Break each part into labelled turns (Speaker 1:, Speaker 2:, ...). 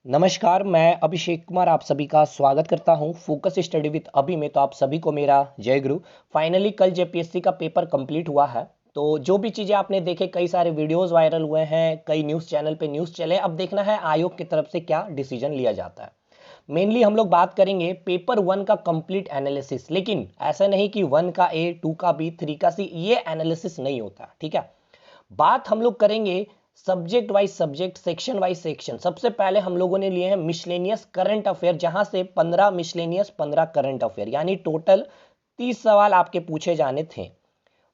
Speaker 1: नमस्कार, मैं अभिषेक कुमार आप सभी का स्वागत करता हूं फोकस स्टडी विद अभी में। तो आप सभी को मेरा जय गुरु। फाइनली कल जेपीएससी का पेपर कंप्लीट हुआ है। तो जो भी चीज़ें आपने देखे, कई सारे वीडियोस वायरल हुए हैं, कई न्यूज़ चैनल पे न्यूज़ चले। अब देखना है आयोग की तरफ से क्या डिसीजन लिया जाता है। मेनली हम लोग बात करेंगे पेपर 1 का कंप्लीट एनालिसिस, लेकिन ऐसा नहीं कि 1 का ए, 2 का बी, 3 का सी, ये एनालिसिस नहीं होता। ठीक है, बात हम लोग करेंगे subject wise subject, section wise section. सबसे पहले हम लोगों ने लिए हैं मिसलेनियस करंट अफेयर, जहां से 15 मिसलेनियस, 15 करंट अफेयर, यानी टोटल 30 सवाल आपके पूछे जाने थे।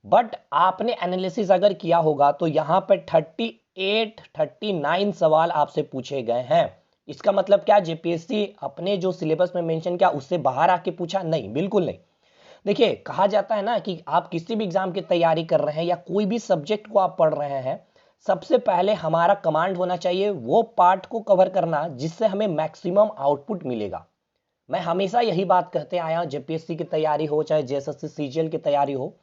Speaker 1: बट आपने एनालिसिस अगर किया होगा तो यहां पे 38 39 सवाल आपसे पूछे गए हैं। इसका मतलब क्या, जेपीएससी अपने जो सिलेबस में मेंशन किया उससे बाहर आके पूछा? नहीं, बिल्कुल नहीं। देखिए, कहा जाता है ना कि आप किसी भी एग्जाम की तैयारी कर रहे हैं या कोई भी सब्जेक्ट को आप पढ़ रहे हैं, सबसे पहले हमारा कमांड होना चाहिए वो पार्ट को कवर करना जिससे हमें मैक्सिमम आउटपुट मिलेगा। मैं हमेशा यही बात कहते आया हूं, जेपीएससी की तैयारी हो चाहे जेएसएससी सीजीएल की तैयारी हो।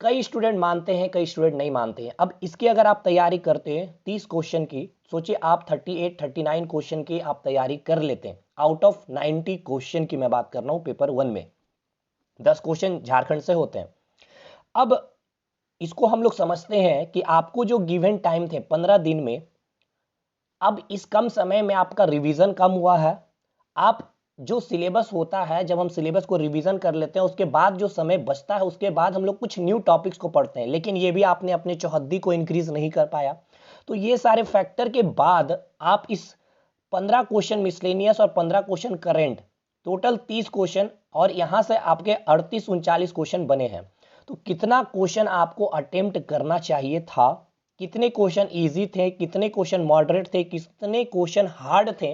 Speaker 1: कई स्टूडेंट मानते हैं, कई स्टूडेंट नहीं मानते हैं। अब इसकी अगर आप तैयारी करते हैं 30 क्वेश्चन की, सोचिए आप 38 39 क्वेश्चन की आप तैयारी कर लेते हैं। आउट ऑफ 90 क्वेश्चन की मैं बात कर रहा हूं पेपर 1 में, 10 क्वेश्चन झारखंड से होते हैं। अब इसको हम लोग समझते हैं कि आपको जो गिवन टाइम थे 15 दिन में, अब इस कम समय में आपका रिवीजन कम हुआ है। आप जो सिलेबस होता है, जब हम सिलेबस को रिवीजन कर लेते हैं उसके बाद जो समय बचता है, उसके बाद हम लोग कुछ न्यू टॉपिक्स को पढ़ते हैं, लेकिन ये भी आपने अपने चौहद्दी को इंक्रीज नहीं कर पाया। तो ये सारे फैक्टर के बाद आप इस 15 क्वेश्चन मिसलेनियस और 15 क्वेश्चन करेंट, टोटल 30 क्वेश्चन, और यहां से आपके 38 39 क्वेश्चन बने हैं। तो कितना क्वेश्चन आपको अटेम्प्ट करना चाहिए था, कितने क्वेश्चन इजी थे, कितने क्वेश्चन मॉडरेट थे, कितने क्वेश्चन हार्ड थे,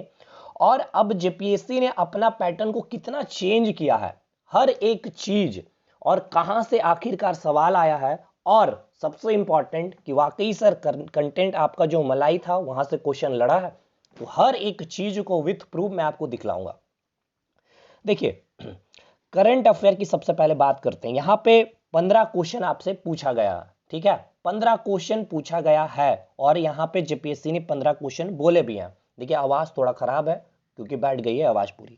Speaker 1: और अब जेपीएससी ने अपना पैटर्न को कितना चेंज किया है, हर एक चीज, और कहां से आखिरकार सवाल आया है, और सबसे इंपॉर्टेंट कि वाकई सर कंटेंट आपका जो मलाई था वहां से क्वेश्चन लड़ा है। तो हर एक चीज को विथ प्रूफ मैं आपको दिखलाऊंगा। देखिए, करंट अफेयर की सबसे पहले बात करते हैं। यहां पे 15 क्वेश्चन आपसे पूछा गया, ठीक है, 15 क्वेश्चन पूछा गया है, और यहां पे जेपीएससी ने 15 क्वेश्चन बोले भी हैं। देखिए, आवाज थोड़ा खराब है क्योंकि बैठ गई है आवाज पूरी,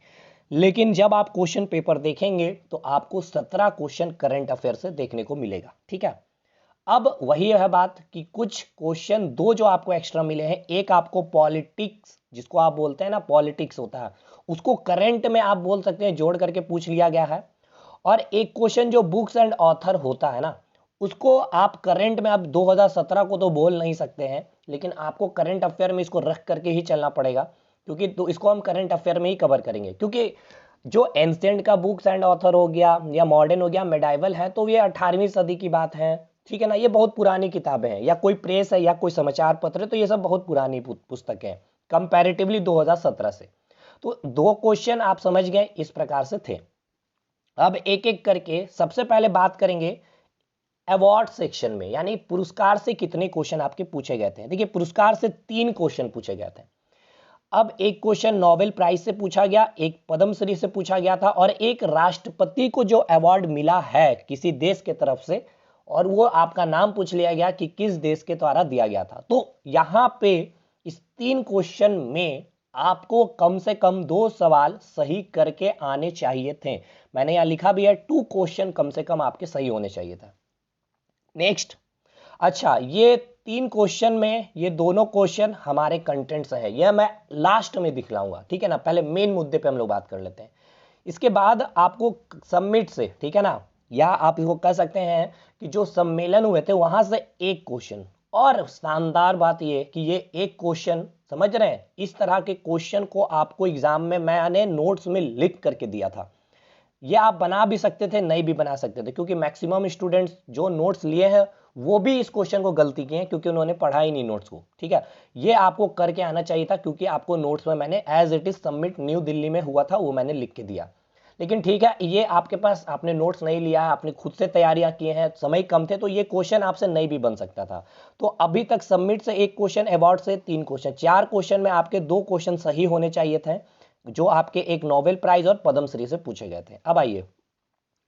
Speaker 1: लेकिन जब आप क्वेश्चन पेपर देखेंगे तो आपको 17 क्वेश्चन करंट अफेयर से देखने को मिलेगा। ठीक है, अब वही है बात कि कुछ क्वेश्चन दो जो आपको एक्स्ट्रा मिले हैं, एक आपको पॉलिटिक्स, जिसको आप बोलते हैं ना पॉलिटिक्स होता है, उसको करंट में आप बोल सकते हैं जोड़ करके पूछ लिया गया है। और एक क्वेश्चन जो बुक्स एंड ऑथर होता है ना, उसको आप करंट में, आप 2017 को तो बोल नहीं सकते हैं, लेकिन आपको करंट अफेयर में इसको रख करके ही चलना पड़ेगा, क्योंकि तो इसको हम करंट अफेयर में ही कवर करेंगे। क्योंकि जो एंशिएंट का बुक्स एंड ऑथर हो गया या मॉडर्न हो गया, मेडाइवल है, तो ये 18वीं सदी की बात है। ठीक है ना, ये बहुत पुरानी किताबें हैं, या कोई प्रेस है या कोई समाचार पत्र है, तो ये सब बहुत पुरानी पुस्तकें हैं कंपैरेटिवली 2017 से। तो दो क्वेश्चन आप समझ गए इस प्रकार से थे। अब एक एक करके सबसे पहले बात करेंगे अवार्ड सेक्शन में, यानी पुरस्कार से कितने क्वेश्चन आपके पूछे गए थे। देखिए, पुरस्कार से 3 क्वेश्चन पूछे गए थे। अब एक क्वेश्चन नोबेल प्राइज से पूछा गया, एक पद्मश्री से पूछा गया था, और एक राष्ट्रपति को जो अवार्ड मिला है किसी देश के तरफ से, और वो आपका नाम पूछ लिया गया कि किस देश के द्वारा दिया गया था। तो यहां पे इस 3 क्वेश्चन में आपको कम से कम 2 सवाल सही करके आने चाहिए थे। मैंने यहां लिखा भी है 2 क्वेश्चन कम से कम आपके सही होने चाहिए था। नेक्स्ट, अच्छा, ये 3 क्वेश्चन में ये दोनों क्वेश्चन हमारे कंटेंट से है, यह मैं लास्ट में दिखलाऊंगा। ठीक है ना, पहले मेन मुद्दे पे हम लोग बात कर लेते हैं। इसके बाद आपको सबमिट से, ठीक है ना, या आप इसको कह सकते हैं कि जो सम्मेलन हुए थे वहां से एक क्वेश्चन। और शानदार बात ये कि ये एक क्वेश्चन, समझ रहे हैं, इस तरह के क्वेश्चन को आपको एग्जाम में मैंने नोट्स में लिख करके दिया था। ये आप बना भी सकते थे, नहीं भी बना सकते थे, क्योंकि मैक्सिमम स्टूडेंट्स जो नोट्स लिए हैं वो भी इस क्वेश्चन को गलती की है, क्योंकि उन्होंने पढ़ा ही नहीं नोट्स को। ठीक है, ये आपको करके आना चाहिए था, क्योंकि आपको नोट्स में मैंने as it is submit New Delhi में हुआ था वो मैंने लिख के दिया। लेकिन ठीक है, ये आपके पास, आपने नोट्स नहीं लिया, आपने खुद से तैयारियां किए हैं, समय कम थे, तो ये क्वेश्चन आपसे नहीं भी बन सकता था। तो अभी तक सबमिट से एक क्वेश्चन, अवार्ड से 3 क्वेश्चन, 4 क्वेश्चन में आपके 2 क्वेश्चन सही होने चाहिए थे, जो आपके एक नोबेल प्राइज और पद्मश्री से पूछे गए थे। अब आइए,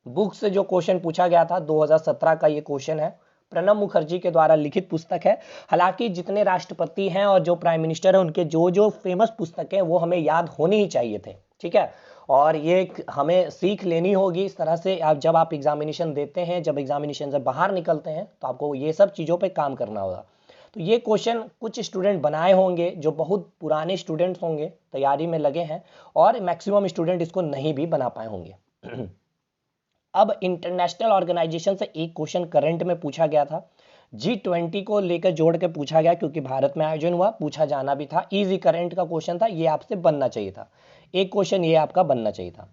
Speaker 1: बुक से जो क्वेश्चन पूछा गया था 2017 का ये क्वेश्चन है, प्रणब मुखर्जी के द्वारा लिखित पुस्तक है। हालांकि जितने राष्ट्रपति हैं और जो प्राइम मिनिस्टर हैं उनके जो जो फेमस पुस्तकें हैं वो हमें याद होनी ही चाहिए थे, ठीक है। और ये हमें सीख लेनी होगी इस तरह से। आप जब आप एग्जामिनेशन देते हैं, जब एग्जामिनेशन से बाहर निकलते हैं तो आपको ये सब चीज़ों पे काम करना होगा। तो ये क्वेश्चन कुछ स्टूडेंट बनाए होंगे जो बहुत पुराने स्टूडेंट्स होंगे, तैयारी में लगे हैं, और मैक्सिमम स्टूडेंट इसको नहीं भी बना पाए होंगे। अब इंटरनेशनल ऑर्गेनाइजेशन से एक क्वेश्चन करंट में पूछा गया था, G20 को लेकर जोड़ के पूछा गया क्योंकि भारत में आयोजन हुआ, पूछा जाना भी था, इजी करंट का क्वेश्चन था, ये आपसे बनना चाहिए था, एक क्वेश्चन ये आपका बनना चाहिए था।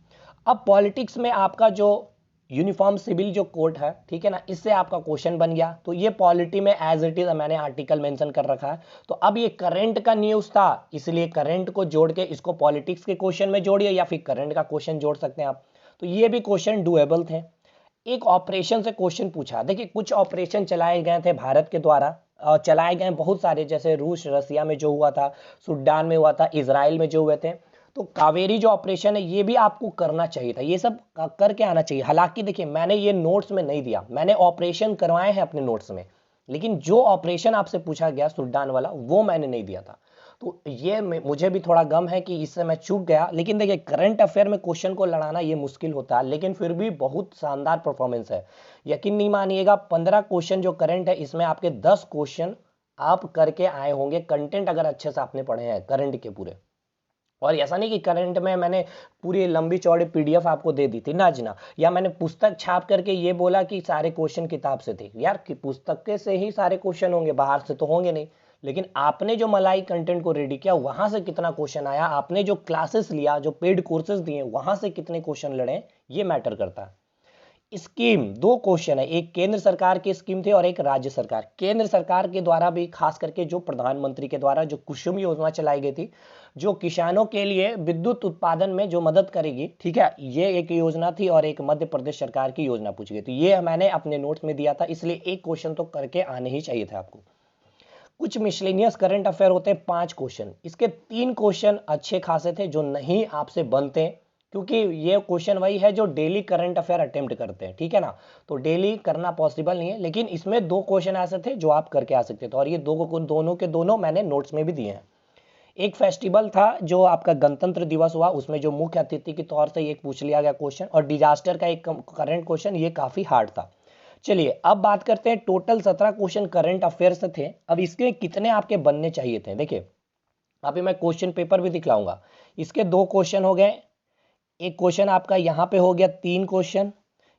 Speaker 1: अब पॉलिटिक्स में आपका जो यूनिफॉर्म सिविल जो कोड है, ठीक है ना, इससे आपका क्वेश्चन बन गया। तो ये पॉलिटी में एज इट इज मैंने आर्टिकल मेंशन कर रखा है। तो अब ये करंट का न्यूज था, इसलिए करंट को जोड़ के इसको पॉलिटिक्स के क्वेश्चन में जोड़िए या फिर करंट का क्वेश्चन जोड़ सकते हैं आप। तो ये भी क्वेश्चन डुएबल थे। एक ऑपरेशन से क्वेश्चन पूछा, देखिए कुछ ऑपरेशन चलाए गए थे भारत के द्वारा, चलाए गए बहुत सारे, जैसे रूस रसिया में जो हुआ था, सूडान में हुआ था, इजराइल में जो हुए थे। तो कावेरी जो ऑपरेशन है ये भी आपको करना चाहिए था, ये सब करके आना चाहिए। हालांकि देखिए मैंने ये नोट्स में नहीं दिया, मैंने ऑपरेशन करवाए हैं अपने नोट्स में, लेकिन जो ऑपरेशन आपसे पूछा गया सूडान वाला वो मैंने नहीं दिया था। तो ये मुझे भी थोड़ा गम है कि इससे मैं चूक गया। लेकिन देखिए करंट अफेयर में क्वेश्चन को लड़ाना ये मुश्किल होता है, लेकिन फिर भी बहुत शानदार परफॉर्मेंस है। यकीन नहीं मानिएगा, 15 क्वेश्चन जो करंट है इसमें आपके 10 क्वेश्चन आप करके आए होंगे, कंटेंट अगर अच्छे से आपने पढ़े हैं करंट के पूरे। और ऐसा नहीं कि करंट में मैंने पूरी लंबी चौड़ी पीडीएफ आपको दे दी थी ना जी ना, या मैंने पुस्तक छाप करके ये बोला कि सारे क्वेश्चन किताब से थे। यार कि पुस्तक के से ही सारे क्वेश्चन होंगे, बाहर से तो होंगे नहीं। लेकिन आपने जो मलाई कंटेंट को रेडी किया वहां से कितना क्वेश्चन आया, आपने जो क्लासेस लिया, जो पेड कोर्सेज दिए, वहां से कितने क्वेश्चन लड़े, ये मैटर करता है। स्कीम, दो क्वेश्चन है, एक केंद्र सरकार की स्कीम थी और एक राज्य सरकार। केंद्र सरकार के द्वारा भी खास करके जो प्रधानमंत्री के द्वारा जो कुसुम योजना चलाई गई थी, जो किसानों के लिए विद्युत उत्पादन में जो मदद करेगी, ठीक है, ये एक योजना थी। और एक मध्य प्रदेश सरकार की योजना पूछी गई। तो ये मैंने अपने नोट्स में दिया था, इसलिए एक क्वेश्चन तो करके आने ही चाहिए था आपको। कुछ मिसलेनियस करंट अफेयर होते हैं 5 क्वेश्चन, इसके 3 क्वेश्चन अच्छे खासे थे जो नहीं आपसे बनते, क्योंकि ये क्वेश्चन वही है जो डेली करंट अफेयर अटेम्प्ट करते हैं, ठीक है ना। तो डेली करना पॉसिबल नहीं है, लेकिन इसमें 2 क्वेश्चन ऐसे थे जो आप करके आ सकते थे, और ये दोनों के दोनों मैंने नोट्स में भी दिए हैं। एक फेस्टिवल था जो आपका गणतंत्र दिवस हुआ, उसमें जो मुख्य अतिथि के तौर से एक पूछ लिया गया क्वेश्चन, और डिजास्टर का एक करंट क्वेश्चन, ये काफी हार्ड था। चलिए अब बात करते हैं, टोटल 17 क्वेश्चन करंट अफेयर से थे। अब इसके कितने आपके बनने चाहिए थे, देखिए अभी मैं क्वेश्चन पेपर भी दिखलाऊंगा। इसके 2 क्वेश्चन हो गए, एक क्वेश्चन आपका यहाँ पे हो गया 3 क्वेश्चन,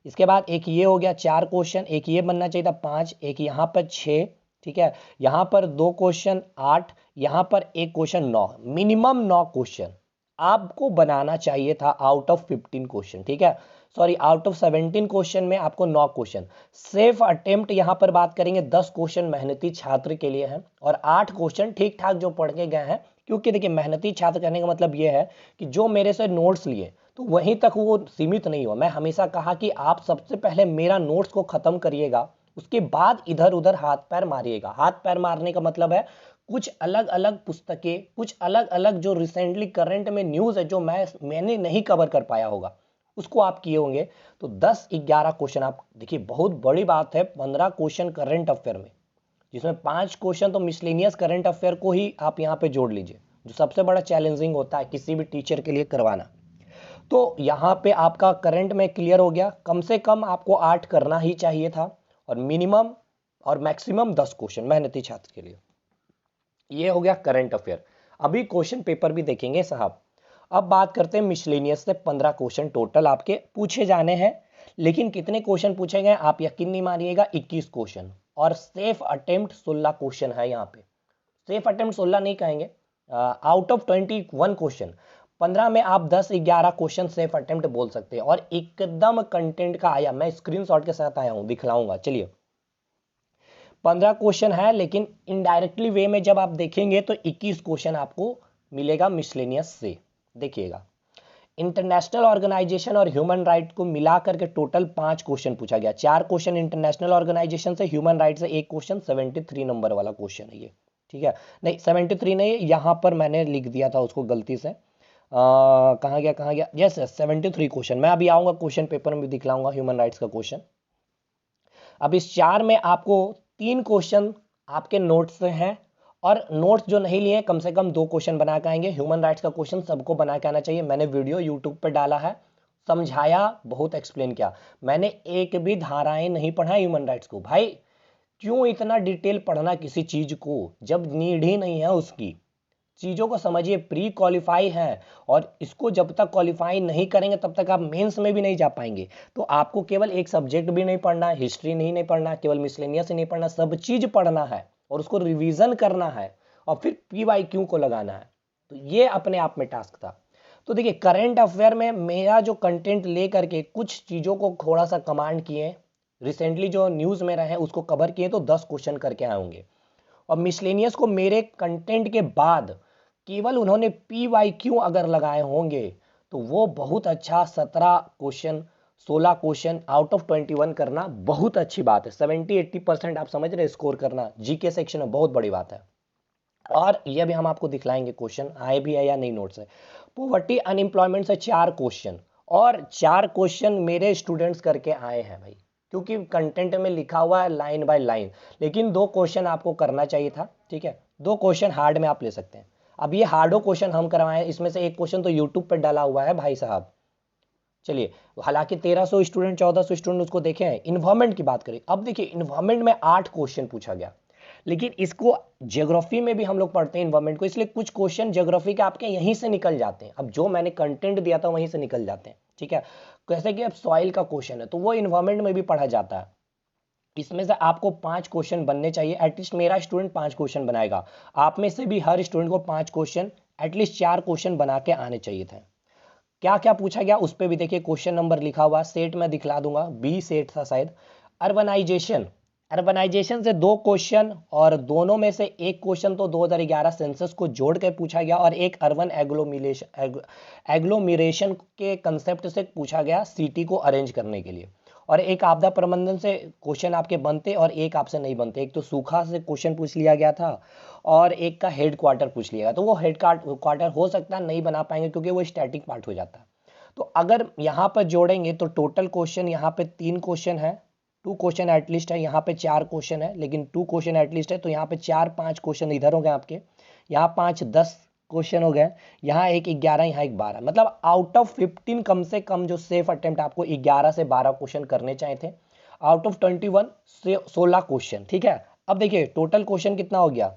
Speaker 1: इसके बाद एक ये हो गया 4 क्वेश्चन, एक ये बनना चाहिए था 5, एक यहाँ पर 6, ठीक है, यहाँ पर 2 क्वेश्चन 8, यहाँ पर एक क्वेश्चन 9, मिनिमम 9 क्वेश्चन आपको बनाना चाहिए था आउट ऑफ 15 क्वेश्चन, ठीक है, सॉरी आउट ऑफ 17 क्वेश्चन में आपको 9 क्वेश्चन। सेफ अटेम्प्ट यहाँ पर बात करेंगे 10 क्वेश्चन मेहनती छात्र के लिए है, और 8 क्वेश्चन ठीक ठाक जो पढ़ के गए हैं। क्योंकि देखिए मेहनती छात्र कहने का मतलब ये है कि जो मेरे से नोट्स लिए तो वहीं तक वो सीमित नहीं हुआ। मैं हमेशा कहा कि आप सबसे पहले मेरा नोट्स को खत्म करिएगा, उसके बाद इधर उधर हाथ पैर मारिएगा। हाथ पैर मारने का मतलब है कुछ अलग अलग पुस्तकें, कुछ अलग अलग जो रिसेंटली करंट में न्यूज है जो मैंने नहीं कवर कर पाया होगा, उसको आप किए होंगे। तो 10-11 क्वेश्चन आप देखिए, बहुत बड़ी बात है 15 क्वेश्चन करंट अफेयर में, जिसमें 5 क्वेश्चन तो मिसलेनियस करंट अफेयर को ही आप यहाँ पे जोड़ लीजिए, जो सबसे बड़ा चैलेंजिंग होता है किसी भी टीचर के लिए करवाना। तो यहाँ पे आपका करंट में क्लियर हो गया, कम से कम आपको 8 करना ही चाहिए था, और मिनिमम और मैक्सिमम 10 क्वेश्चन मेहनती छात्र के लिए। ये हो गया करंट अफेयर। अभी क्वेश्चन पेपर भी देखेंगे साहब। अब बात करते हैं मिसलेनियस से 15 क्वेश्चन टोटल आपके पूछे जाने हैं, लेकिन कितने क्वेश्चन पूछे गए आप यकीन नहीं मानिएगा, 21 क्वेश्चन, और सेफ अटेम्प्ट 16 क्वेश्चन है यहाँ पे। सेफ अटेम्प्ट 16 नहीं कहेंगे, आउट ऑफ 21 क्वेश्चन 15 में आप 10-11 क्वेश्चन सेफ अटेम्प्ट बोल सकते हैं, और एकदम कंटेंट का आया, मैं स्क्रीनशॉट के साथ आया हूं, दिखलाऊंगा। चलिए 15 क्वेश्चन है, लेकिन इनडायरेक्टली वे में जब आप देखेंगे तो 21 क्वेश्चन आपको मिलेगा मिसलेनियस से। देखिएगा, इंटरनेशनल ऑर्गेनाइजेशन और ह्यूमन राइट को मिलाकर के टोटल 5 क्वेश्चन पूछा गया। 4 क्वेश्चन इंटरनेशनल ऑर्गेनाइजेशन से, ह्यूमन राइट से एक क्वेश्चन, 73 नंबर वाला क्वेश्चन है ये, ठीक है, नहीं 73 नहीं, यहां पर मैंने लिख दिया था उसको गलती से, कहाँ गया, यस 73 क्वेश्चन। मैं अभी आऊंगा क्वेश्चन पेपर में भी दिखलाऊंगा ह्यूमन राइट्स का क्वेश्चन। अब इस 4 में आपको 3 क्वेश्चन आपके नोट्स से हैं, और नोट्स जो नहीं लिए कम से कम 2 क्वेश्चन बना के आएंगे। ह्यूमन राइट्स का क्वेश्चन सबको बना के आना चाहिए। मैंने वीडियो यूट्यूब पर डाला है, समझाया, बहुत एक्सप्लेन किया। मैंने एक भी धाराएं नहीं पढ़ा ह्यूमन राइट्स को। भाई क्यों इतना डिटेल पढ़ना किसी चीज को जब नीड ही नहीं है उसकी। चीज़ों को समझिए, प्री क्वालिफाई है, और इसको जब तक क्वालिफाई नहीं करेंगे तब तक आप मेंस में भी नहीं जा पाएंगे। तो आपको केवल एक सब्जेक्ट भी नहीं पढ़ना, हिस्ट्री नहीं पढ़ना, केवल मिसलेनियस ही नहीं पढ़ना, सब चीज़ पढ़ना है और उसको रिवीजन करना है और फिर PYQ को लगाना है। तो ये अपने आप में टास्क था। तो देखिए, करंट अफेयर में मेरा जो कंटेंट ले करके कुछ चीज़ों को थोड़ा सा कमांड किए, रिसेंटली जो न्यूज़ में रहे उसको कवर किए, तो 10 क्वेश्चन करके आए होंगे। और मिसलेनियस को मेरे कंटेंट के बाद केवल उन्होंने PYQ अगर लगाए होंगे तो वो बहुत अच्छा 17 क्वेश्चन 16 क्वेश्चन आउट ऑफ 21 करना बहुत अच्छी बात है। 70-80% आप समझ रहे स्कोर करना GK सेक्शन में बहुत बड़ी बात है। और ये भी हम आपको दिखलाएंगे क्वेश्चन आए भी है या नहीं नोट से। पॉवर्टी अनएम्प्लॉयमेंट से 4 क्वेश्चन, और 4 क्वेश्चन मेरे स्टूडेंट्स करके आए हैं भाई, क्योंकि कंटेंट में लिखा हुआ है लाइन बाय लाइन। लेकिन 2 क्वेश्चन आपको करना चाहिए था, ठीक है। 2 क्वेश्चन हार्ड में आप ले सकते हैं। अब ये हार्डो क्वेश्चन हम करवाएं, इसमें से एक क्वेश्चन तो यूट्यूब पर डाला हुआ है भाई साहब। चलिए, हालांकि 1300 स्टूडेंट 1400 स्टूडेंट उसको देखे हैं। इन्वायरमेंट की बात करें, अब देखिए इन्वायरमेंट में 8 क्वेश्चन पूछा गया, लेकिन इसको ज्योग्राफी में भी हम लोग पढ़ते हैं इन्वायरमेंट को, इसलिए कुछ क्वेश्चन ज्योग्राफी के आपके यहीं से निकल जाते हैं। अब जो मैंने कंटेंट दिया था वहीं से निकल जाते हैं, ठीक है। जैसे कि अब सॉइल का क्वेश्चन है तो वो इन्वायरमेंट में भी पढ़ा जाता है। इसमें से आपको 5 क्वेश्चन बनने चाहिए, एटलीस्ट मेरा स्टूडेंट 5 क्वेश्चन बनाएगा। आप में से भी हर स्टूडेंट को 5 क्वेश्चन, एटलीस्ट 4 क्वेश्चन बना के आने चाहिए थे। क्या क्या पूछा गया उस पर भी देखिए, क्वेश्चन नंबर लिखा हुआ, सेट में दिखला दूंगा, B सेट था शायद। अर्बनाइजेशन, अर्बनाइजेशन से 2 क्वेश्चन, और दोनों में से एक क्वेश्चन तो 2011 सेंसस को जोड़ के पूछा गया, और एक अर्बन एग्लोमिरेशन के कंसेप्ट से पूछा गया सिटी को अरेंज करने के लिए। और एक आपदा प्रबंधन से क्वेश्चन आपके बनते और एक आपसे नहीं बनते। एक तो सूखा से क्वेश्चन पूछ लिया गया था, और एक का हेड क्वार्टर पूछ लिया गया। तो वो हेड क्वार्टर हो सकता है नहीं बना पाएंगे, क्योंकि वो स्टैटिक पार्ट हो जाता है। तो अगर यहाँ पर जोड़ेंगे तो टोटल क्वेश्चन यहाँ पे 3 क्वेश्चन है, 2 क्वेश्चन एटलीस्ट है, यहाँ पे 4 क्वेश्चन है, लेकिन 2 क्वेश्चन एटलीस्ट है, तो यहाँ पे 4-5 क्वेश्चन इधर हो गए आपके, यहाँ 5-10 क्वेश्चन हो गए, यहाँ एक 11, यहाँ एक 12। मतलब आउट ऑफ 15 कम से कम जो सेफ अटेम्प्ट आपको 11 से 12 क्वेश्चन करने चाहिए थे। आउट ऑफ 21 से 16 क्वेश्चन, ठीक है। अब देखिए टोटल क्वेश्चन कितना हो गया,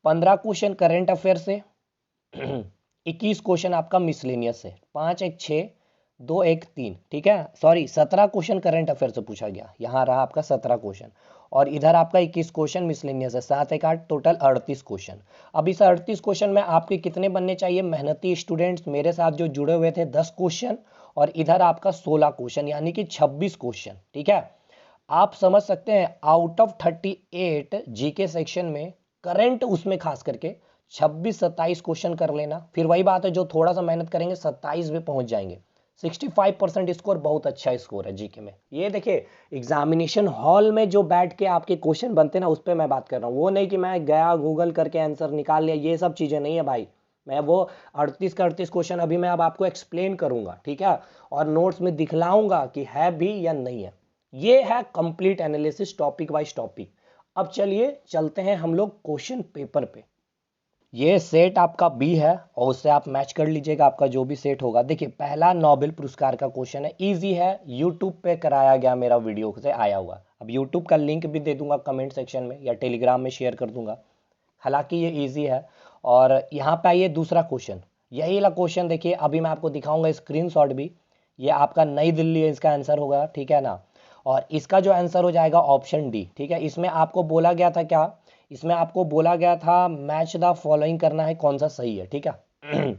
Speaker 1: 15 क्वेश्चन करेंट अफेयर से, 21 क्वेश्चन आपका मिसलेनियस से, 5 1 6 2 1 3, ठीक है। सॉरी, 17 क्वेश्चन करंट अफेयर से पूछा गया, यहाँ रहा आपका 17 क्वेश्चन, और इधर आपका 21 क्वेश्चन मिसलेनियस है, 7 1 8 टोटल 38 क्वेश्चन। अब इस 38 क्वेश्चन में आपके कितने बनने चाहिए, मेहनती स्टूडेंट्स मेरे साथ जो जुड़े हुए थे 10 क्वेश्चन, और इधर आपका 16 क्वेश्चन, यानी कि 26 क्वेश्चन, ठीक है। आप समझ सकते हैं आउट ऑफ 38 GK सेक्शन में करंट, उसमें खास करके 26-27 क्वेश्चन कर लेना। फिर वही बात है, जो थोड़ा सा मेहनत करेंगे 27 में पहुंच जाएंगे। 65% स्कोर बहुत अच्छा स्कोर है GK में। ये देखिए एग्जामिनेशन हॉल में जो बैठ के आपके क्वेश्चन बनते ना, उस पर मैं बात कर रहा हूँ। वो नहीं कि मैं गया गूगल करके आंसर निकाल लिया, ये सब चीज़ें नहीं है भाई। मैं वो 38 का 38 क्वेश्चन अभी मैं अब आपको एक्सप्लेन करूंगा, ठीक है, और नोट्स में दिखलाऊंगा कि है भी या नहीं है। ये है complete analysis topic wise topic. अब चलिए चलते हैं हम लोग क्वेश्चन पेपर पे। ये सेट आपका B है, और उससे आप मैच कर लीजिएगा आपका जो भी सेट होगा। देखिए पहला नोबेल पुरस्कार का क्वेश्चन है, इजी है, यूट्यूब पे कराया गया, मेरा वीडियो से आया हुआ। अब यूट्यूब का लिंक भी दे दूंगा कमेंट सेक्शन में, या टेलीग्राम में शेयर कर दूंगा। हालांकि ये इजी है। और यहाँ पे आइए दूसरा क्वेश्चन, यही वाला क्वेश्चन देखिए, अभी मैं आपको दिखाऊंगा स्क्रीनशॉट भी। ये आपका नई दिल्ली है, इसका आंसर होगा, ठीक है ना। और इसका जो आंसर हो जाएगा ऑप्शन D, ठीक है। इसमें आपको बोला गया था क्या, इसमें आपको बोला गया था मैच द फॉलोइंग करना है, कौन सा सही है, ठीक है।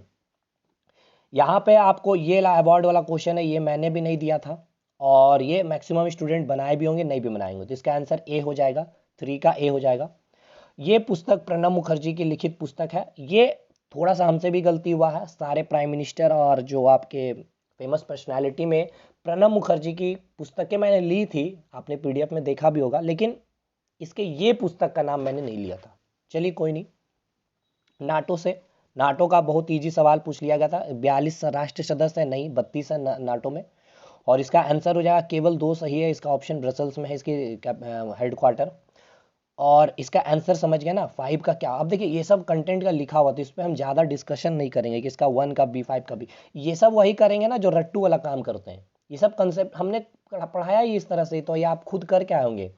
Speaker 1: यहाँ पे आपको ये अवार्ड वाला क्वेश्चन है, ये मैंने भी नहीं दिया था, और ये मैक्सिमम स्टूडेंट बनाए भी होंगे, नहीं भी बनाएंगे, तो इसका आंसर A हो जाएगा, 3 का A हो जाएगा। ये पुस्तक प्रणब मुखर्जी की लिखित पुस्तक है। ये थोड़ा सा हमसे भी गलती हुआ है, सारे प्राइम मिनिस्टर और जो आपके फेमस पर्सनालिटी में प्रणब मुखर्जी की पुस्तकें मैंने ली थी, आपने PDF में देखा भी होगा, लेकिन इसके ये पुस्तक का नाम मैंने नहीं लिया था। चलिए कोई नहीं। नाटो से, नाटो का बहुत इजी सवाल पूछ लिया गया था, 42 राष्ट्र सदस्य है, नहीं 32 है नाटो में। और इसका आंसर हो जाएगा केवल दो सही है, इसका ऑप्शन ब्रसल्स में है इसकी हेडक्वार्टर। और इसका आंसर समझ गए ना, 5 का क्या। अब देखिए ये सब कंटेंट का लिखा हुआ, तो इस पर हम ज़्यादा डिस्कशन नहीं करेंगे कि इसका 1 का बी, 5 का बी। ये सब वही करेंगे ना जो रट्टू वाला काम करते हैं। ये सब कंसेप्ट हमने पढ़ाया ही इस तरह से, तो ये आप खुद करके आए होंगे।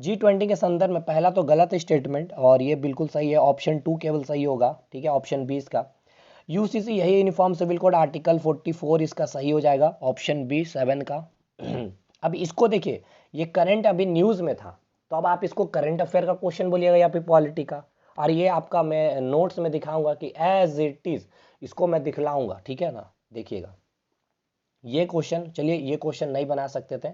Speaker 1: G20 के संदर्भ में पहला तो गलत स्टेटमेंट, और ये बिल्कुल सही है, ऑप्शन 2 केवल सही होगा, ठीक है, ऑप्शन 20 का। यूसीसी यही यूनिफॉर्म सिविल कोड आर्टिकल 44 इसका सही हो जाएगा, ऑप्शन बी 7 का। अब इसको देखिए, ये करंट अभी न्यूज़ में था, तो अब आप इसको करंट अफेयर का क्वेश्चन बोलिएगा या फिर पॉलिटी का। और ये आपका मैं नोट्स में दिखाऊंगा कि एज इट इज इसको मैं दिखलाऊंगा, ठीक है ना। देखिएगा ये क्वेश्चन, चलिए ये क्वेश्चन नहीं बना सकते थे,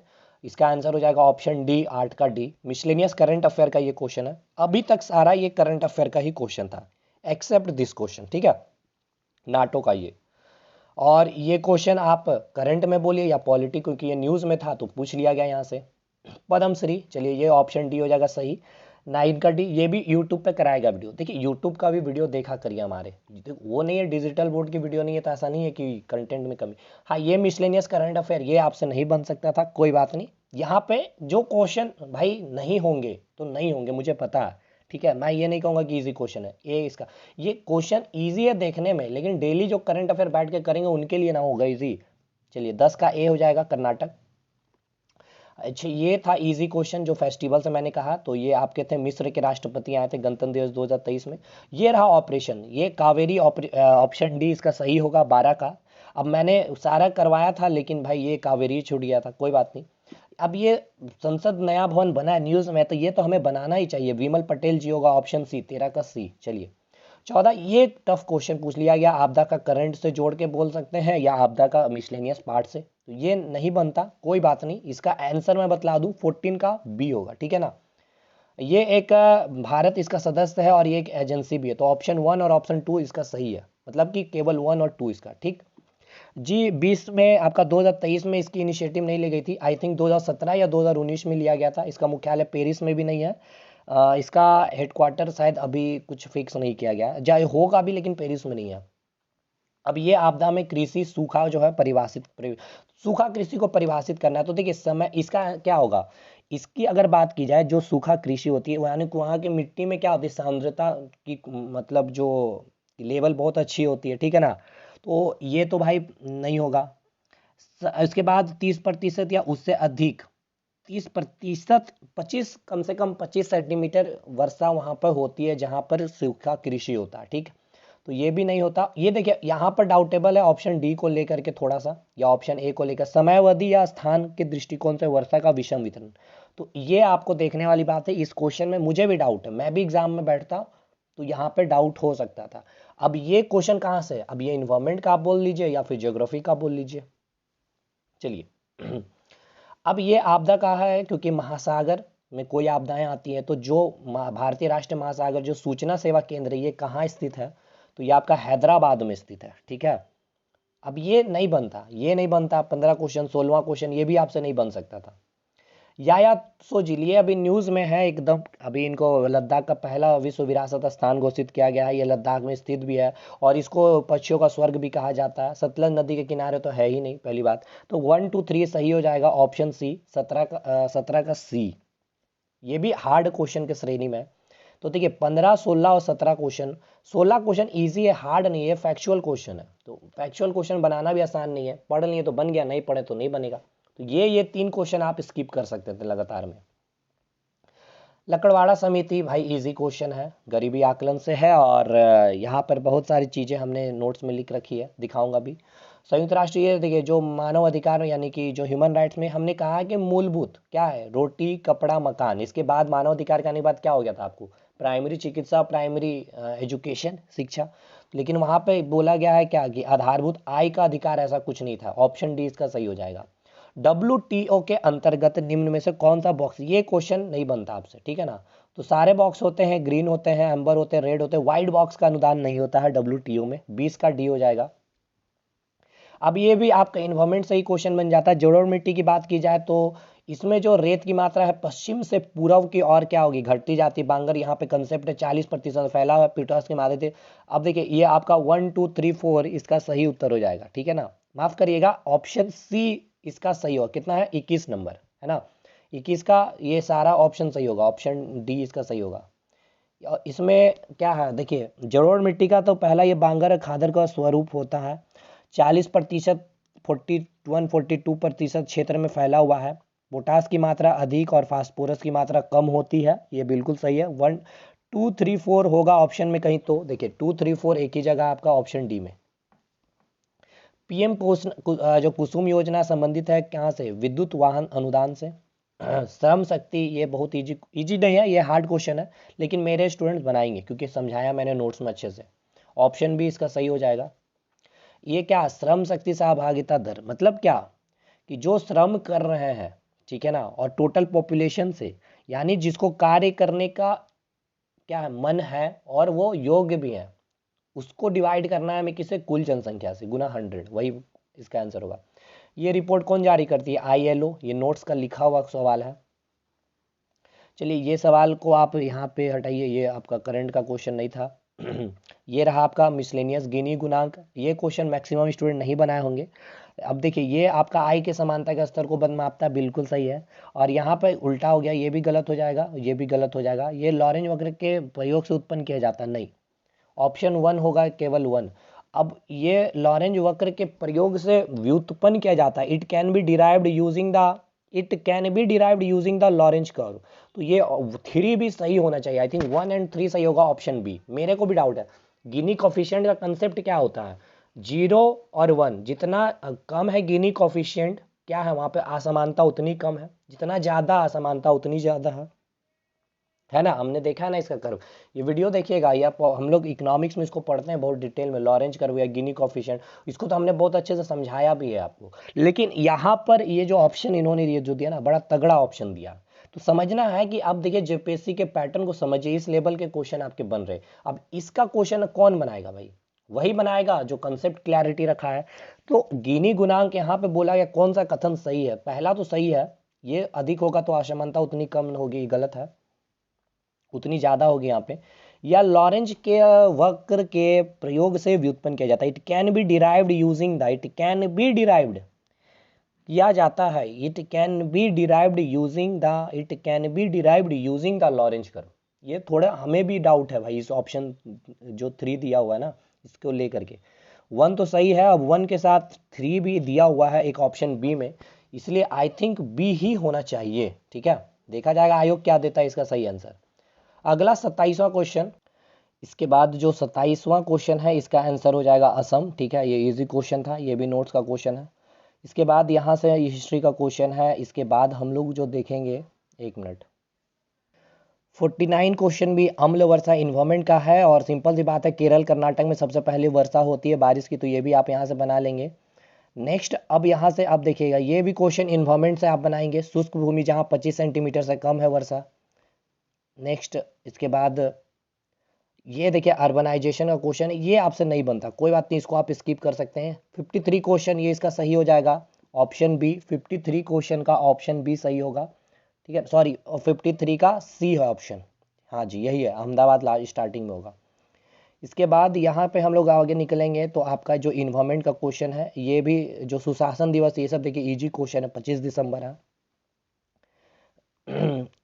Speaker 1: इसका आंसर हो जाएगा ऑप्शन डी, 8 का डी। मिसलेनियस करंट अफेयर का ये क्वेश्चन है, अभी तक सारा ये करंट अफेयर का ही क्वेश्चन था, एक्सेप्ट दिस क्वेश्चन, ठीक है, नाटो का ये। और ये क्वेश्चन आप करंट में बोलिए या पॉलिटी, क्योंकि ये न्यूज़ में था तो पूछ लिया गया यहाँ से। पद्मश्री, चलिए ये ऑप्शन डी हो जाएगा सही, 9 का डी। ये भी यूट्यूब पे कराएगा वीडियो, देखिए यूट्यूब का भी वीडियो देखा करिए हमारे, वो नहीं है डिजिटल बोर्ड की वीडियो नहीं है, तो ऐसा नहीं है कि कंटेंट में कमी। हाँ, ये मिसलेनियस करंट अफेयर ये आपसे नहीं बन सकता था, कोई बात नहीं। यहाँ पे जो क्वेश्चन भाई नहीं होंगे तो नहीं होंगे, मुझे पता है, ठीक है। मैं ये नहीं कहूँगा कि इजी क्वेश्चन है ये, इसका ये क्वेश्चन इजी है देखने में, लेकिन डेली जो करंट अफेयर बैठ के करेंगे उनके लिए ना होगा इजी। चलिए 10 का ए हो जाएगा, कर्नाटक। अच्छा, ये था इजी क्वेश्चन जो फेस्टिवल से मैंने कहा, तो ये आपके थे मिस्र के राष्ट्रपति आए थे गणतंत्र दिवस 2023 में। ये रहा ऑपरेशन, ये कावेरी, ऑप्शन डी इसका सही होगा, 12 का। अब मैंने सारा करवाया था, लेकिन भाई ये कावेरी छूट गया था, कोई बात नहीं। अब ये संसद नया भवन बना है न्यूज़ में, तो ये तो हमें बनाना ही चाहिए, विमल पटेल जी होगा, ऑप्शन सी, 13 का सी। चलिए 14, ये टफ क्वेश्चन पूछ लिया गया, आपदा का करंट से जोड़ के बोल सकते हैं या आपदा का मिसलेनियस पार्ट से, तो ये नहीं बनता, कोई बात नहीं। इसका आंसर मैं बतला दूं, 14 का बी होगा, ठीक है ना। ये एक भारत इसका सदस्य है और ये एक एजेंसी भी है, तो ऑप्शन 1 और ऑप्शन 2 इसका सही है, मतलब कि केवल 1 और 2 इसका, ठीक। जी 20 में आपका 2023 में इसकी इनिशिएटिव नहीं ली गई थी, आई थिंक 2017 या 2019 में लिया गया था। इसका मुख्यालय पेरिस में भी नहीं है, इसका हेडक्वार्टर शायद अभी कुछ फिक्स नहीं किया गया, चाहे होगा भी, लेकिन पेरिस में नहीं है। अब ये आपदा में कृषि सूखा जो है सूखा कृषि को परिभाषित करना है, तो देखिए समय इसका क्या होगा। इसकी अगर बात की जाए, जो सूखा कृषि होती है यानी वहाँ की मिट्टी में क्या होती है, सांद्रता की, मतलब जो लेवल बहुत अच्छी होती है, ठीक है ना। तो ये तो भाई नहीं होगा। इसके बाद 30% या उससे अधिक, 30%, 25, कम से कम 25 सेंटीमीटर वर्षा वहाँ पर होती है जहाँ पर सूखा कृषि होता है, ठीक। तो ये भी नहीं होता। ये देखिए यहाँ पर डाउटेबल है ऑप्शन डी को लेकर के थोड़ा सा, या ऑप्शन ए को लेकर, समयावधि या स्थान के दृष्टिकोण से वर्षा का विषम वितरण, तो ये आपको देखने वाली बात है। इस क्वेश्चन में मुझे भी डाउट है, मैं भी एग्जाम में बैठता तो यहाँ पे डाउट हो सकता था। अब ये क्वेश्चन कहाँ से है, अब ये इन्वायरमेंट का आप बोल लीजिए या फिर ज्योग्राफी का बोल लीजिए। चलिए अब ये आपदा कहाँ है, क्योंकि महासागर में कोई आपदाएं आती हैं, तो जो भारतीय राष्ट्रीय महासागर जो सूचना सेवा केंद्र है, ये कहाँ स्थित है, तो ये आपका हैदराबाद में स्थित है, ठीक है। अब ये नहीं बनता, ये नहीं बनता, 15 क्वेश्चन, 16वां क्वेश्चन ये भी आपसे नहीं बन सकता था। या सोचिए, ये अभी न्यूज़ में है एकदम, अभी इनको लद्दाख का पहला विश्व विरासत स्थान घोषित किया गया है, ये लद्दाख में स्थित भी है, और इसको पक्षियों का स्वर्ग भी कहा जाता है। सतलज नदी के किनारे तो है ही नहीं, पहली बात तो 1 2 3 सही हो जाएगा, ऑप्शन सी, 17 का सी। ये भी हार्ड क्वेश्चन के श्रेणी में। तो देखिए 15, 16 और 17 क्वेश्चन, 16 क्वेश्चन इजी है, हार्ड नहीं है, फैक्चुअल क्वेश्चन है, तो फैक्चुअल क्वेश्चन बनाना भी आसान नहीं है, पढ़ लिए तो बन गया, नहीं पढ़े तो नहीं बनेगा। तो ये 3 क्वेश्चन आप स्किप कर सकते थे लगातार में। लकड़वाड़ा समिति भाई इजी क्वेश्चन है, गरीबी आकलन से है, और यहाँ पर बहुत सारी चीज़ें हमने नोट्स में लिख रखी है, दिखाऊंगा भी। संयुक्त राष्ट्र, ये देखिए जो मानव अधिकार यानी कि जो ह्यूमन राइट्स में हमने कहा है कि मूलभूत क्या है, रोटी कपड़ा मकान, इसके बाद मानव अधिकार के आने के बाद क्या हो गया था आपको, प्राइमरी चिकित्सा, प्राइमरी एजुकेशन, शिक्षा। लेकिन वहाँ पे बोला गया है क्या कि आधारभूत आय का अधिकार, ऐसा कुछ नहीं था, ऑप्शन डी इसका सही हो जाएगा। WTO के अंतर्गत निम्न में से कौन सा बॉक्स, ये क्वेश्चन नहीं बनता आपसे, ठीक है ना। तो सारे बॉक्स होते हैं, ग्रीन होते हैं, एम्बर होते हैं, रेड होते हैं, व्हाइट बॉक्स का अनुदान नहीं होता है WTO में, 20 का डी हो जाएगा। अब ये भी आपका इन्वायरमेंट से ही क्वेश्चन बन जाता है। जलोढ़ मिट्टी की बात की जाए तो इसमें जो रेत की मात्रा है पश्चिम से पूर्व की और क्या होगी, घटती जाती। बांगर यहाँ पे कंसेप्ट है, 40% फैला हुआ है पीटर्स के माध्यम से। अब देखिए ये आपका 1 2 3 4 इसका सही उत्तर हो जाएगा, ठीक है ना। माफ करिएगा, ऑप्शन सी इसका सही होगा, कितना है 21 नंबर, है ना। 21 का ये सारा ऑप्शन सही होगा, ऑप्शन डी इसका सही होगा। और इसमें क्या है देखिए, जलोढ़ मिट्टी का तो पहला ये बांगर खादर का स्वरूप होता है। 40% 41-42% क्षेत्र में फैला हुआ है। पोटास की मात्रा अधिक और फास्फोरस की मात्रा कम होती है, ये बिल्कुल सही है। 1 2 3 4 होगा ऑप्शन में कहीं, तो देखिए 2 3 4 एक ही जगह आपका ऑप्शन डी में। पीएम पोषण जो कुसुम योजना संबंधित है कहाँ से, विद्युत वाहन अनुदान से। श्रम शक्ति, ये बहुत इजी नहीं है, ये हार्ड क्वेश्चन है, लेकिन मेरे स्टूडेंट्स बनाएंगे क्योंकि समझाया मैंने नोट्स में अच्छे से। ऑप्शन बी इसका सही हो जाएगा। ये क्या, श्रम शक्ति सहभागिता दर मतलब क्या, कि जो श्रम कर रहे हैं, ठीक है ना, और टोटल पॉपुलेशन से, यानी जिसको कार्य करने का क्या है मन है और वो योग्य भी है, उसको डिवाइड करना है हमें किसे, कुल जनसंख्या से गुना 100, वही इसका आंसर होगा। ये रिपोर्ट कौन जारी करती है, आईएलओ। ये नोट्स का लिखा हुआ सवाल है। चलिए ये सवाल को आप यहाँ पे हटाइए, ये आपका करंट का क्वेश्चन नहीं था। ये रहा आपका मिसलेनियस गिनी गुणांक। ये क्वेश्चन मैक्सिमम स्टूडेंट नहीं बनाए होंगे। अब देखिए ये आपका आई के समानता के स्तर को मापता है, बिल्कुल सही है। और यहाँ पे उल्टा हो गया, ये भी गलत हो जाएगा, ये भी गलत हो जाएगा। ये लॉरेंज वक्र के प्रयोग से उत्पन्न किया जाता है, नहीं, ऑप्शन 1 होगा, केवल 1। अब ये लॉरेंज वक्र के प्रयोग से व्युत्पन्न किया जाता है, it can be derived using the Lorentz curve. तो ये 3 भी सही होना चाहिए, आई थिंक 1 और 3 सही होगा, ऑप्शन बी। मेरे को भी डाउट है, गिनी कोफिशिएंट का कंसेप्ट क्या होता है, 0 और 1, जितना कम है गिनी कोफिशिएंट, क्या है वहां पे असमानता उतनी कम है, जितना ज्यादा असमानता उतनी ज्यादा है ना। हमने देखा है ना इसका कर्व, ये वीडियो देखिएगा, या हम लोग इकोनॉमिक्स में इसको पढ़ते हैं बहुत डिटेल में, लॉरेंज कर्व या गिनी कोफिशिएंट, इसको तो हमने बहुत अच्छे से समझाया भी है आपको। लेकिन यहाँ पर ये जो ऑप्शन इन्होंने ये जो दिया ना, बड़ा तगड़ा ऑप्शन दिया। तो समझना है कि अब देखिए जेपीएससी के पैटर्न को समझिए, इस लेवल के क्वेश्चन आपके बन रहे। अब इसका क्वेश्चन कौन बनाएगा भाई, वही बनाएगा जो कंसेप्ट क्लैरिटी रखा है। तो गिनी गुणांक यहाँ पे बोला गया, कौन सा कथन सही है, पहला तो सही है, ये अधिक होगा तो असमानता उतनी कम होगी, गलत है, उतनी ज्यादा होगी यहाँ पे। या लॉरेंज के वक्र के प्रयोग से व्युत्पन्न किया जाता है, it can be derived using the, it can be derived किया जाता है, it can be derived using the, it can be derived using the Lorentz curve. ये थोड़ा हमें भी डाउट है भाई इस ऑप्शन जो 3 दिया हुआ है ना, इसको लेकर के। 1 तो सही है, अब 1 के साथ 3 भी दिया हुआ है एक ऑप्शन बी में, इसलिए आई थिंक बी ही होना चाहिए। ठीक है, देखा जाएगा आयोग क्या देता है इसका सही आंसर। अगला 27वां क्वेश्चन, इसके बाद जो 27वां क्वेश्चन है इसका आंसर हो जाएगा असम। ठीक है, ये इजी क्वेश्चन था, ये भी नोट्स का क्वेश्चन है। इसके बाद यहाँ से हिस्ट्री का क्वेश्चन है। इसके बाद हम लोग जो देखेंगे, एक मिनट, 49 क्वेश्चन भी अम्ल वर्षा इन्वायरमेंट का है, और सिंपल सी बात है, केरल कर्नाटक में सबसे पहले वर्षा होती है बारिश की, तो ये भी आप यहाँ से बना लेंगे। नेक्स्ट अब यहाँ से आप देखिएगा, ये भी क्वेश्चन इन्वायरमेंट से आप बनाएंगे, शुष्क भूमि जहाँ 25 सेंटीमीटर से कम है वर्षा। नेक्स्ट इसके बाद ये देखिए अर्बनाइजेशन का क्वेश्चन, ये आपसे नहीं बनता, कोई बात नहीं, इसको आप स्किप कर सकते हैं। 53 क्वेश्चन, ये इसका सही हो जाएगा, ऑप्शन बी। 53 क्वेश्चन का ऑप्शन बी सही होगा, ठीक है, सॉरी 53 का सी है ऑप्शन, हाँ जी यही है, अहमदाबाद स्टार्टिंग में होगा। इसके बाद यहाँ पे हम लोग आगे निकलेंगे तो आपका जो इन्वायरमेंट का क्वेश्चन है, ये भी जो सुशासन दिवस, ये सब देखिए इजी क्वेश्चन है, 25 दिसंबर है।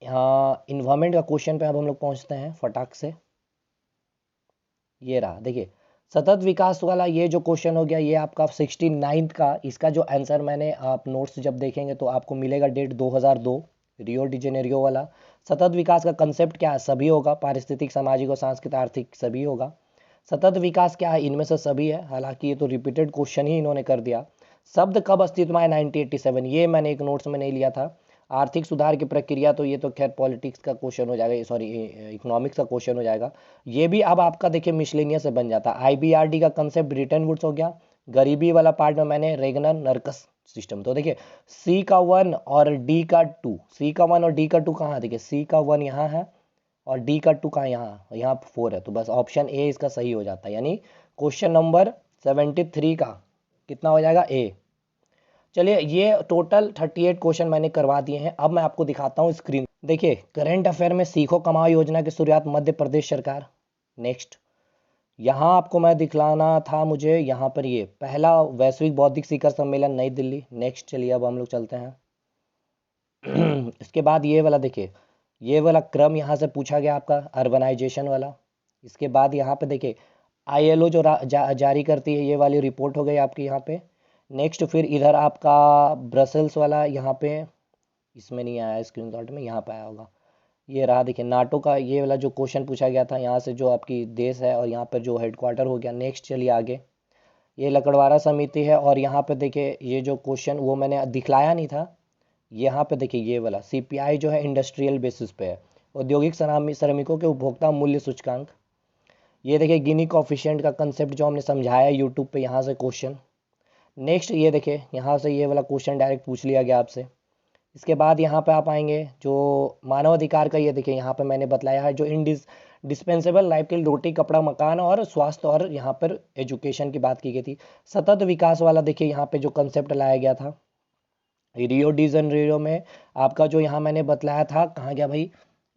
Speaker 1: यहाँ इन्वायरमेंट का क्वेश्चन पे अब हम लोग पहुँचते हैं फटाक से। ये रहा देखिए, सतत विकास वाला ये जो क्वेश्चन हो गया, ये आपका 69th का, इसका जो आंसर मैंने, आप नोट्स जब देखेंगे तो आपको मिलेगा डेट 2002, रियो डी जेनेरियो वाला। सतत विकास का कंसेप्ट क्या है, सभी होगा, पारिस्थितिक सामाजिक और सांस्कृतिक आर्थिक सभी होगा। सतत विकास क्या है, इनमें से सभी है, हालांकि ये तो रिपीटेड क्वेश्चन ही इन्होंने कर दिया। शब्द कब अस्तित्व में आया, 1987, ये मैंने एक नोट्स में नहीं लिया था। आर्थिक सुधार की प्रक्रिया, तो ये तो खैर पॉलिटिक्स का क्वेश्चन हो जाएगा, सॉरी इकोनॉमिक्स का क्वेश्चन हो जाएगा। ये भी अब आपका देखिए मिसलेनियस से बन जाता है। आईबीआरडी का कंसेप्ट ब्रिटेन वुड्स हो गया। गरीबी वाला पार्ट में मैंने रेगनर नर्कस सिस्टम, तो देखिए सी का 1 और डी का 2, सी का 1 और डी का 2 कहाँ, देखिए सी का 1 यहाँ है और डी का 2 कहाँ, यहाँ 4 है, तो बस ऑप्शन ए इसका सही हो जाता है, यानी क्वेश्चन नंबर 73 का कितना हो जाएगा, ए। चलिए ये टोटल 38 क्वेश्चन मैंने करवा दिए हैं। अब मैं आपको दिखाता हूँ स्क्रीन, देखिए करंट अफेयर में सीखो कमाओ योजना की शुरुआत मध्य प्रदेश सरकार। नेक्स्ट यहाँ आपको मैं दिखलाना था मुझे, यहाँ पर ये पहला वैश्विक बौद्धिक शिखर सम्मेलन नई दिल्ली। नेक्स्ट चलिए अब हम लोग चलते हैं। इसके बाद ये वाला देखिए, ये वाला क्रम यहाँ से पूछा गया आपका अर्बनाइजेशन वाला। इसके बाद यहाँ पे देखिए आईएलओ जो जारी करती है, ये वाली रिपोर्ट हो गई आपकी यहाँ पे। नेक्स्ट फिर इधर आपका ब्रसल्स वाला, यहाँ पे इसमें नहीं आया स्क्रीनशॉट में, यहाँ पे आया होगा। ये रहा देखिए नाटो का ये वाला जो क्वेश्चन पूछा गया था, यहाँ से जो आपकी देश है और यहाँ पर जो हेडक्वार्टर हो गया। नेक्स्ट चलिए आगे, ये लकड़वारा समिति है और यहाँ पे देखिए ये जो क्वेश्चन वो मैंने दिखलाया नहीं था, यहाँ पे देखिए ये वाला सीपीआई जो है इंडस्ट्रियल बेसिस पे है, औद्योगिक श्रमिकों के उपभोक्ता मूल्य सूचकांक। ये देखिए गिनी कोफिशिएंट का कंसेप्ट जो हमने समझाया यूट्यूब पे, यहाँ से क्वेश्चन। नेक्स्ट ये देखिए यहाँ से ये वाला क्वेश्चन डायरेक्ट पूछ लिया गया आपसे। इसके बाद यहाँ पे आप आएंगे जो मानव अधिकार का, ये देखिए यहाँ पे मैंने बतलाया है जो डिस्पेंसेबल लाइफ के लिए रोटी कपड़ा मकान और स्वास्थ्य और यहाँ पर एजुकेशन की बात की गई थी। सतत विकास वाला देखिए यहाँ पे जो कंसेप्ट लाया गया था रियो डी जनरेरो में आपका, जो यहाँ मैंने बतलाया था, कहाँ गया भाई,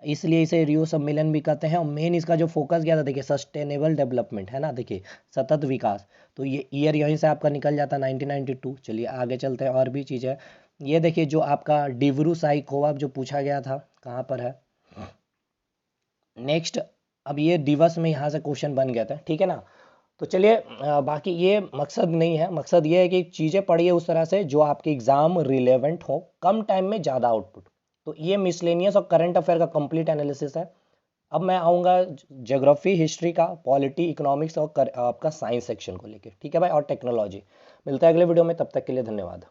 Speaker 1: इसलिए इसे रियो सम्मेलन भी कहते हैं। और मेन इसका जो फोकस गया था देखिए सस्टेनेबल डेवलपमेंट है ना, देखिए सतत विकास, तो ये ईयर यहीं से आपका निकल जाता 1992। चलिए आगे चलते हैं, और भी चीज़ है। ये देखिए जो आपका डिवरू साइकोवा जो पूछा गया था, कहाँ पर है। नेक्स्ट अब ये दिवस में यहाँ से क्वेश्चन बन गया था, ठीक है ना। तो चलिए बाकी ये मकसद नहीं है, मकसद ये है कि चीज़ें पढ़िए उस तरह से जो आपके एग्जाम रिलेवेंट हो, कम टाइम में ज़्यादा आउटपुट। तो ये मिसलेनियस और करंट अफेयर का कंप्लीट एनालिसिस है। अब मैं आऊँगा ज्योग्राफी, हिस्ट्री का, पॉलिटी, इकोनॉमिक्स और आपका साइंस सेक्शन को लेके, ठीक है भाई, और टेक्नोलॉजी। मिलता है अगले वीडियो में, तब तक के लिए धन्यवाद।